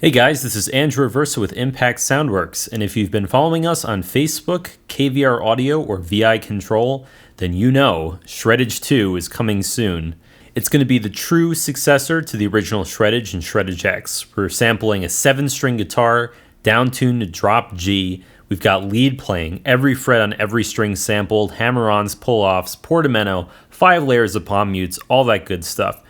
Hey guys, this is Andrew Aversa with Impact Soundworks, and if you've been following us on Facebook, KVR Audio, or VI Control, then you know Shreddage 2 is coming soon. It's going to be the true successor to the original Shreddage and Shreddage X. We're sampling a 7-string guitar, down-tuned to drop G. We've got lead playing, every fret on every string sampled, hammer-ons, pull-offs, portamento, 5 layers of palm mutes, all that good stuff.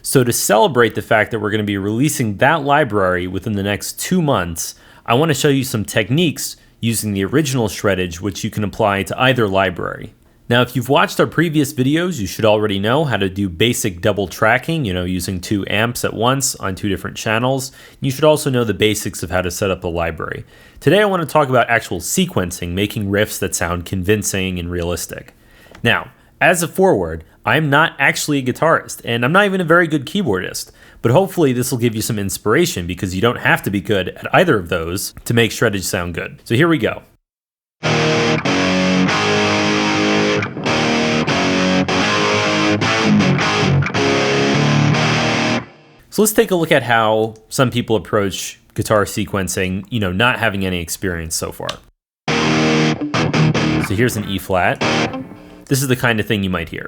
So to celebrate the fact that we're going to be releasing that library within the next 2 months, I want to show you some techniques using the original Shreddage, which you can apply to either library. Now, if you've watched our previous videos, you should already know how to do basic double tracking, using 2 amps at once on 2 different channels. You should also know the basics of how to set up the library. Today, I want to talk about actual sequencing, making riffs that sound convincing and realistic. Now, as a forward, I'm not actually a guitarist, and I'm not even a very good keyboardist, but hopefully this will give you some inspiration because you don't have to be good at either of those to make Shreddage sound good. So here we go. So let's take a look at how some people approach guitar sequencing, not having any experience so far. So here's an E flat. This is the kind of thing you might hear.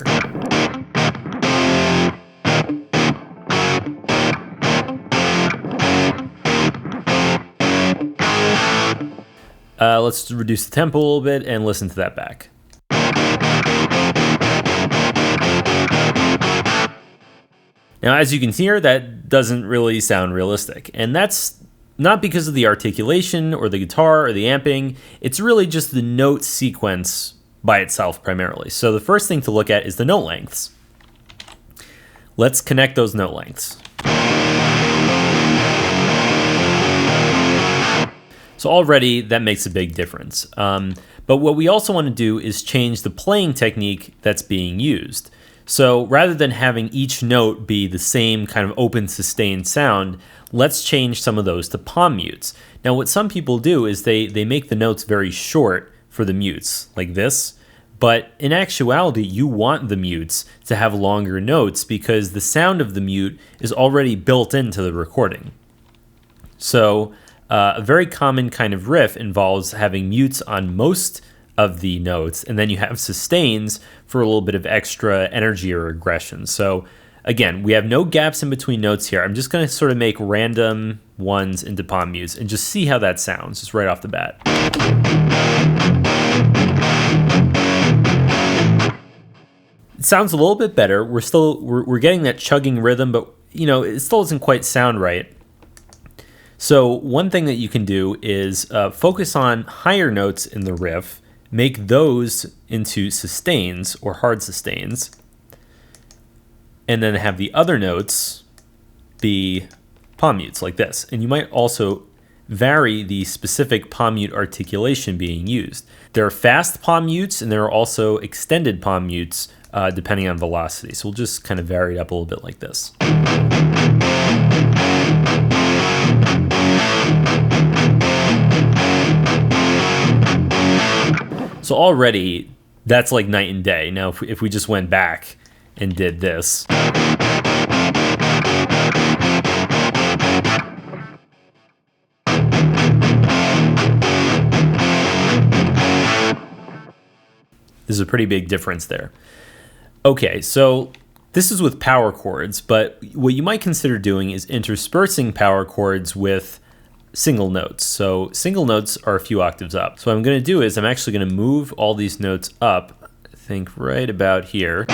Let's reduce the tempo a little bit and listen to that back. Now, as you can hear, that doesn't really sound realistic. And that's not because of the articulation or the guitar or the amping. It's really just the note sequence by itself primarily. So the first thing to look at is the note lengths. Let's connect those note lengths. So already that makes a big difference. But what we also want to do is change the playing technique that's being used. So rather than having each note be the same kind of open sustained sound, let's change some of those to palm mutes. Now what some people do is they make the notes very short for the mutes, like this. But in actuality, you want the mutes to have longer notes because the sound of the mute is already built into the recording. So a very common kind of riff involves having mutes on most of the notes, and then you have sustains for a little bit of extra energy or aggression. So again, we have no gaps in between notes here. I'm just going to sort of make random ones into palm mutes and just see how that sounds, just right off the bat. It sounds a little bit better. We're getting that chugging rhythm, but it still doesn't quite sound right. So one thing that you can do is focus on higher notes in the riff, make those into sustains or hard sustains, and then have the other notes be palm mutes like this. And you might also vary the specific palm mute articulation being used. There are fast palm mutes and there are also extended palm mutes depending on velocity. So we'll just kind of vary it up a little bit like this. So already that's like night and day. Now if we just went back and did this. There's a pretty big difference there. Okay, so this is with power chords, but what you might consider doing is interspersing power chords with single notes. So single notes are a few octaves up. So what I'm going to do is I'm actually going to move all these notes up, I think right about here.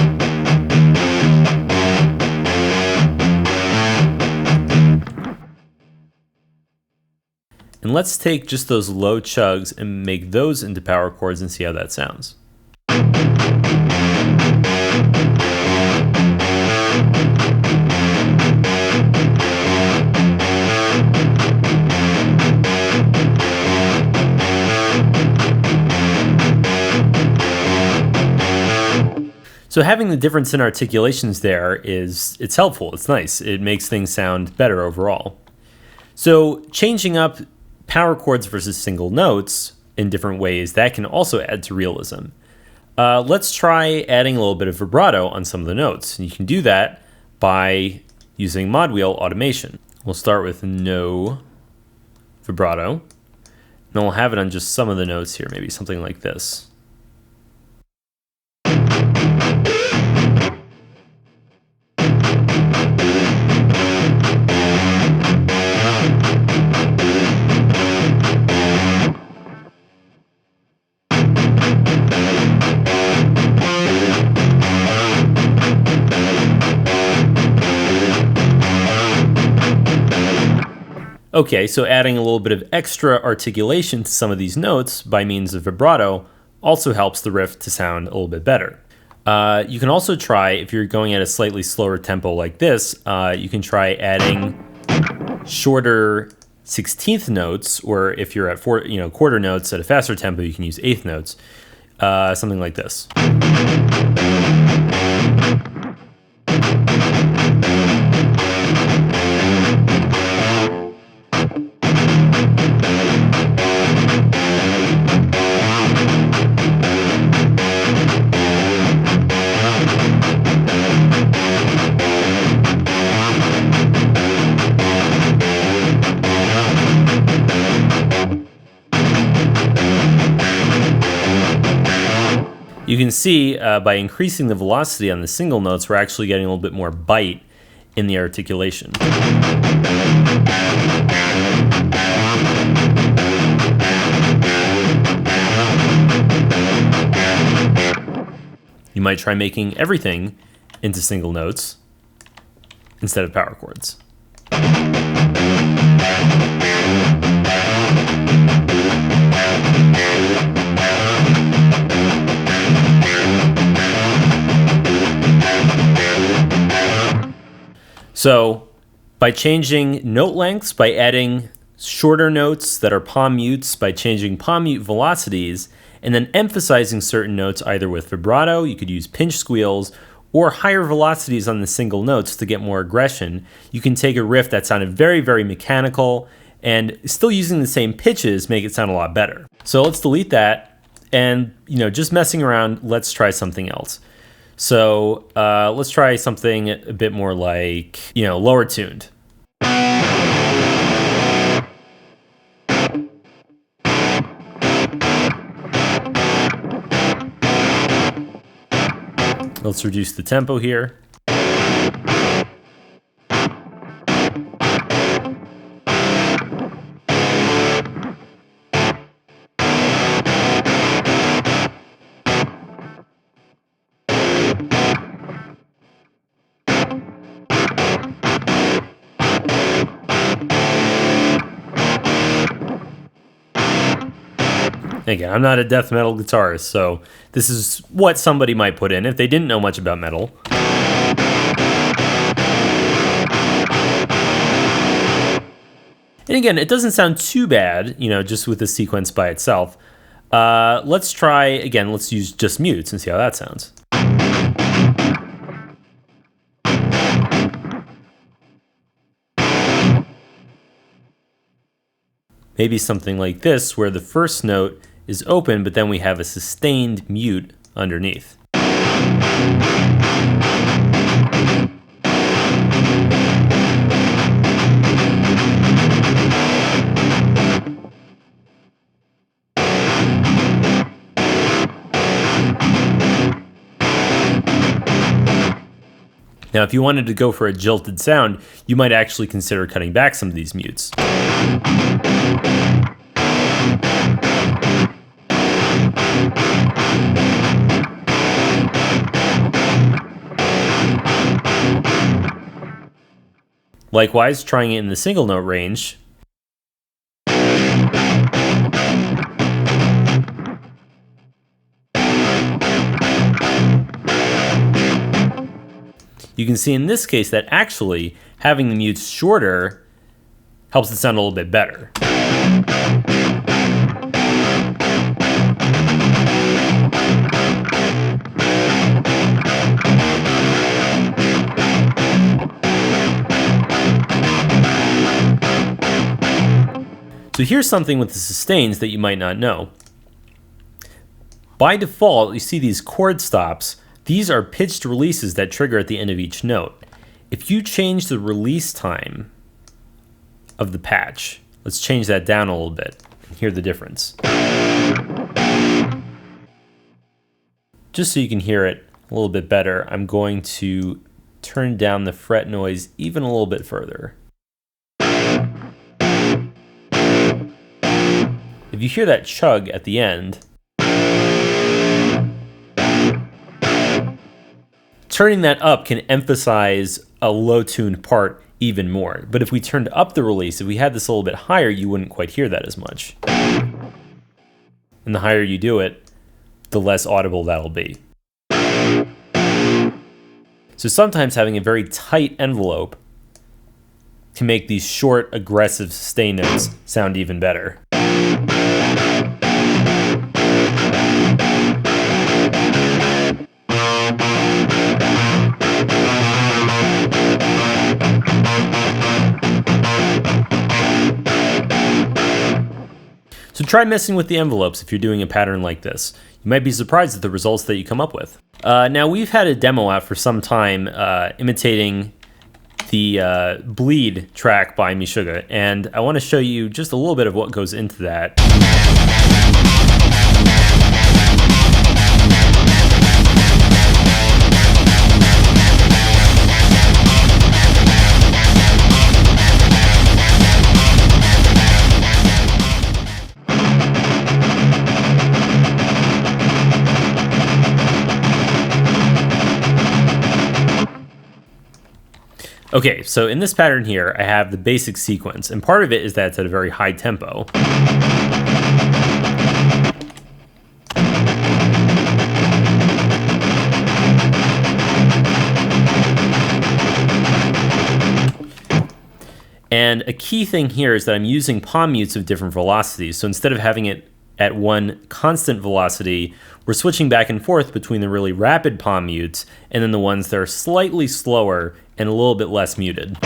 And let's take just those low chugs and make those into power chords and see how that sounds. So having the difference in articulations there it's helpful. It's nice. It makes things sound better overall. So changing up power chords versus single notes in different ways, that can also add to realism. Let's try adding a little bit of vibrato on some of the notes. And you can do that by using mod wheel automation. We'll start with no vibrato. And we'll have it on just some of the notes here, maybe something like this. Okay, so adding a little bit of extra articulation to some of these notes by means of vibrato also helps the riff to sound a little bit better. You can also try, if you're going at a slightly slower tempo like this, you can try adding shorter 16th notes, or if you're at quarter notes at a faster tempo, you can use eighth notes, something like this. You can see by increasing the velocity on the single notes, we're actually getting a little bit more bite in the articulation. You might try making everything into single notes instead of power chords. So by changing note lengths, by adding shorter notes that are palm mutes, by changing palm mute velocities, and then emphasizing certain notes either with vibrato, you could use pinch squeals, or higher velocities on the single notes to get more aggression, you can take a riff that sounded very, very mechanical and still using the same pitches make it sound a lot better. So let's delete that, and just messing around, let's try something else. So let's try something a bit more like, lower tuned. Let's reduce the tempo here. Again, I'm not a death metal guitarist, so this is what somebody might put in if they didn't know much about metal. And again, it doesn't sound too bad, just with the sequence by itself. Let's try, again, let's use just mutes and see how that sounds. Maybe something like this, where the first note is open, but then we have a sustained mute underneath. Now, if you wanted to go for a jilted sound, you might actually consider cutting back some of these mutes. Likewise, trying it in the single note range, you can see in this case that actually having the mutes shorter helps it sound a little bit better. So here's something with the sustains that you might not know. By default, you see these chord stops. These are pitched releases that trigger at the end of each note. If you change the release time of the patch, Let's change that down a little bit and hear the difference. Just so you can hear it a little bit better, I'm going to turn down the fret noise even a little bit further. If you hear that chug at the end, turning that up can emphasize a low-tuned part even more. But if we turned up the release, if we had this a little bit higher, you wouldn't quite hear that as much. And the higher you do it, the less audible that'll be. So sometimes having a very tight envelope can make these short, aggressive sustain notes sound even better. So try messing with the envelopes if you're doing a pattern like this. You might be surprised at the results that you come up with. Now we've had a demo out for some time imitating the Bleed track by Meshuggah, and I want to show you just a little bit of what goes into that. Okay, so in this pattern here, I have the basic sequence, and part of it is that it's at a very high tempo. And a key thing here is that I'm using palm mutes of different velocities, so instead of having it at one constant velocity, we're switching back and forth between the really rapid palm mutes and then the ones that are slightly slower and a little bit less muted.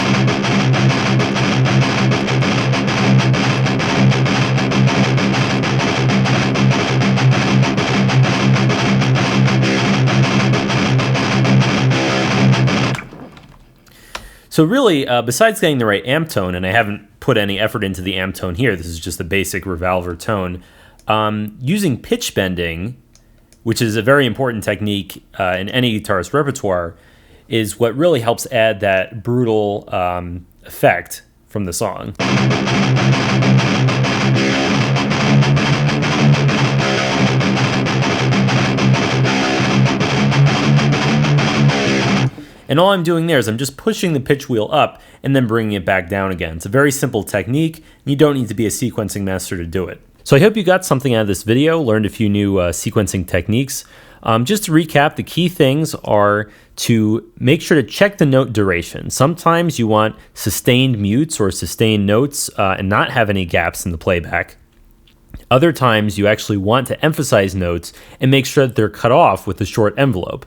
So really, besides getting the right amp tone, and I haven't put any effort into the amp tone here, this is just a basic revolver tone, using pitch bending, which is a very important technique in any guitarist repertoire, is what really helps add that brutal effect from the song. And all I'm doing there is I'm just pushing the pitch wheel up and then bringing it back down again. It's a very simple technique, and you don't need to be a sequencing master to do it. So I hope you got something out of this video, learned a few new sequencing techniques. Just to recap, the key things are to make sure to check the note duration. Sometimes you want sustained mutes or sustained notes and not have any gaps in the playback. Other times you actually want to emphasize notes and make sure that they're cut off with a short envelope.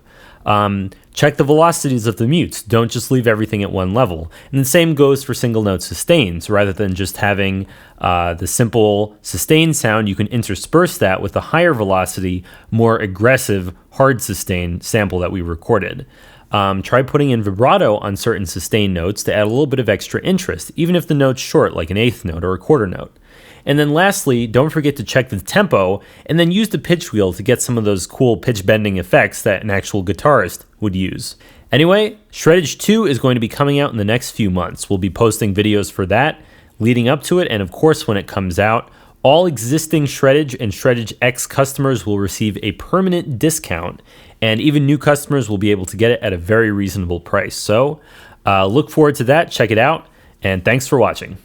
Check the velocities of the mutes. Don't just leave everything at one level. And the same goes for single note sustains. Rather than just having the simple sustain sound, you can intersperse that with a higher velocity, more aggressive, hard sustain sample that we recorded. Try putting in vibrato on certain sustain notes to add a little bit of extra interest, even if the note's short, like an eighth note or a quarter note. And then lastly, don't forget to check the tempo and then use the pitch wheel to get some of those cool pitch bending effects that an actual guitarist would use. Anyway, Shreddage 2 is going to be coming out in the next few months. We'll be posting videos for that leading up to it, and of course when it comes out, all existing Shreddage and Shreddage X customers will receive a permanent discount, and even new customers will be able to get it at a very reasonable price. So look forward to that, check it out, and thanks for watching.